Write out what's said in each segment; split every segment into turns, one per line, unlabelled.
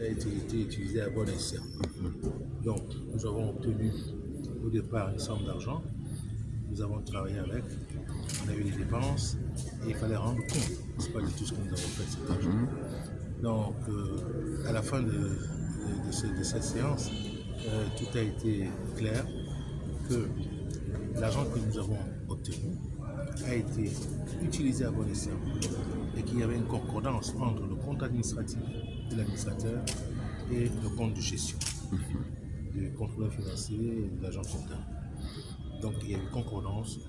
ça a été utilisé à bon escient. Donc, nous avons obtenu au départ une somme d'argent, nous avons travaillé avec, on a eu les dépenses et il fallait rendre compte, c'est pas du tout ce que nous avons fait de cet argent. Donc, à la fin de cette séance, tout a été clair que l'argent que nous avons obtenu a été utilisé à bon escient et qu'il y avait une concordance entre le compte administratif de l'administrateur et le compte de gestion du contrôleur financier et de l'agent comptable. Donc il y a une concordance.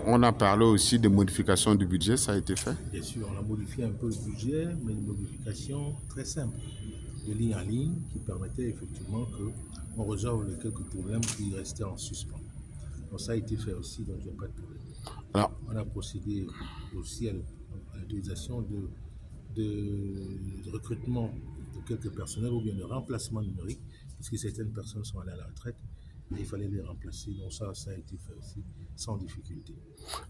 On a parlé aussi de modification du budget, ça a été fait?
Bien sûr, on a modifié un peu le budget, mais une modification très simple, de ligne en ligne, qui permettait effectivement qu'on résolve les quelques problèmes qui restaient en suspens. Donc ça a été fait aussi, donc il n'y a pas de problème. Alors, on a procédé aussi à l'utilisation de recrutement de quelques personnels ou bien de remplacement numérique, puisque certaines personnes sont allées à la retraite et il fallait les remplacer. Donc ça a été fait aussi sans difficulté.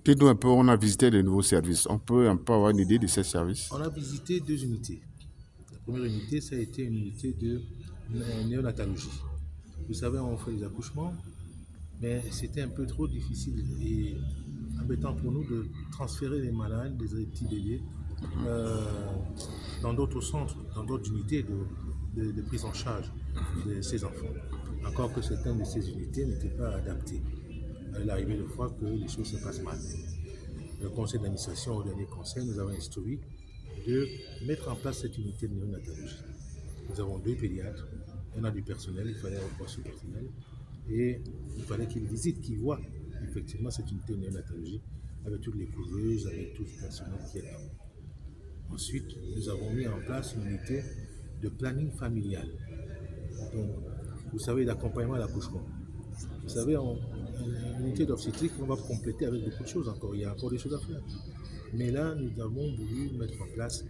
Dites-nous un peu, on a visité les nouveaux services. On peut un peu avoir une idée de ces services?
On a visité 2 unités. La première unité, ça a été une unité de néonatologie. Vous savez, on fait les accouchements, mais c'était un peu trop difficile et embêtant pour nous de transférer les malades, des petits bébés, dans d'autres centres, dans d'autres unités de prise en charge de ces enfants. Encore que certaines de ces unités n'étaient pas adaptées. Il arrivait des fois que les choses se passent mal. Le conseil d'administration, au dernier conseil, nous avons instruit de mettre en place cette unité de néonatologie. Nous avons 2 pédiatres, on a du personnel, il fallait avoir ce personnel, et il fallait qu'ils visitent, qu'ils voient effectivement cette unité de néonatologie avec toutes les couveuses, avec tout le personnel qui est là. Ensuite, nous avons mis en place une unité de planning familial. Donc, vous savez, d'accompagnement à l'accouchement. Vous savez, une unité d'obstétrique, on va compléter avec beaucoup de choses encore. Il y a encore des choses à faire. Mais là, nous avons voulu mettre en place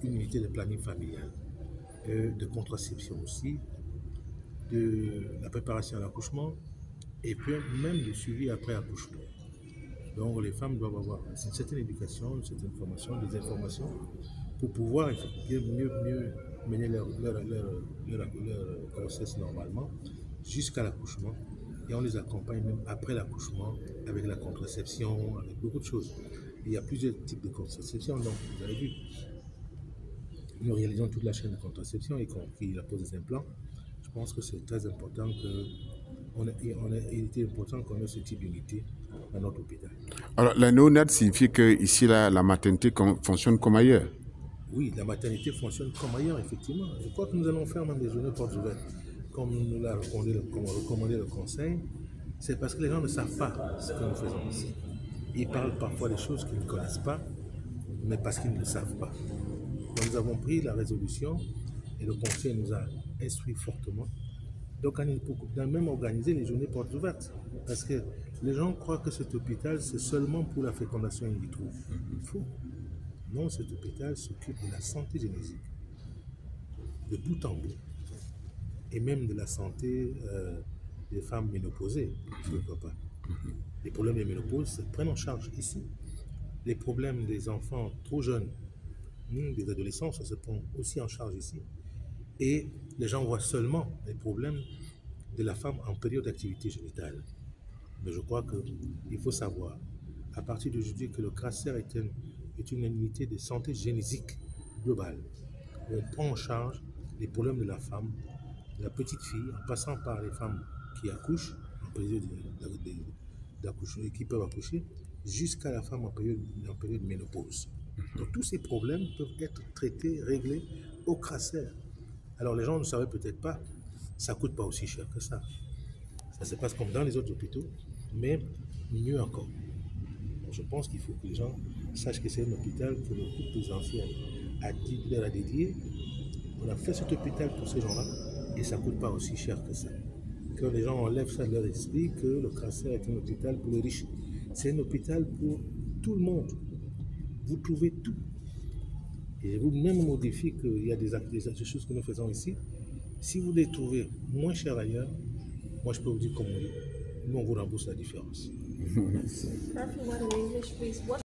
une unité de planning familial, de contraception aussi, de la préparation à l'accouchement et puis même de suivi après accouchement. Donc les femmes doivent avoir une certaine éducation, une certaine formation, des informations pour pouvoir mieux mener leur grossesse normalement jusqu'à l'accouchement. Et on les accompagne même après l'accouchement avec la contraception, avec beaucoup de choses. Il y a plusieurs types de contraception, donc vous avez vu. Nous réalisons toute la chaîne de contraception, y compris la pose des implants. Je pense que c'est très important il était important qu'on ait ce type d'unité dans notre hôpital.
Alors, la néonat signifie qu'ici, la maternité fonctionne comme ailleurs?
Oui, la maternité fonctionne comme ailleurs, effectivement. Je crois que nous allons faire même des journées portes ouvertes, comme nous l'a recommandé le conseil. C'est parce que les gens ne savent pas ce que nous faisons ici. Ils parlent parfois des choses qu'ils ne connaissent pas, mais parce qu'ils ne le savent pas. Donc, nous avons pris la résolution et le conseil nous a instruit fortement. Donc, on peut même organiser les journées portes ouvertes. Parce que les gens croient que cet hôpital, c'est seulement pour la fécondation in vitro. Faux. Non, cet hôpital s'occupe de la santé génésique, de bout en bout, et même de la santé des femmes ménopausées, je ne crois pas. Les problèmes de ménopause se prennent en charge ici. Les problèmes des enfants trop jeunes, des adolescents, ça se prend aussi en charge ici. Et les gens voient seulement les problèmes de la femme en période d'activité génitale. Mais je crois qu'il faut savoir, à partir d'aujourd'hui, que le cancer est une unité de santé génésique globale. On prend en charge les problèmes de la femme, de la petite fille, en passant par les femmes qui accouchent, en période d'accouchement, qui peuvent accoucher, jusqu'à la femme en période de ménopause. Donc tous ces problèmes peuvent être traités, réglés au cancer. Alors les gens ne savaient peut-être pas, ça ne coûte pas aussi cher que ça. Ça se passe comme dans les autres hôpitaux, mais mieux encore. Donc je pense qu'il faut que les gens sachent que c'est un hôpital que le groupe des anciens a dédié. On a fait cet hôpital pour ces gens-là et ça ne coûte pas aussi cher que ça. Que les gens enlèvent ça de leur esprit, que le cancer est un hôpital pour les riches. C'est un hôpital pour tout le monde. Vous trouvez tout. Et vous-même au défi qu'il y a des choses que nous faisons ici. Si vous les trouvez moins chers ailleurs, moi je peux vous dire comme on dit, nous on vous rembourse la différence.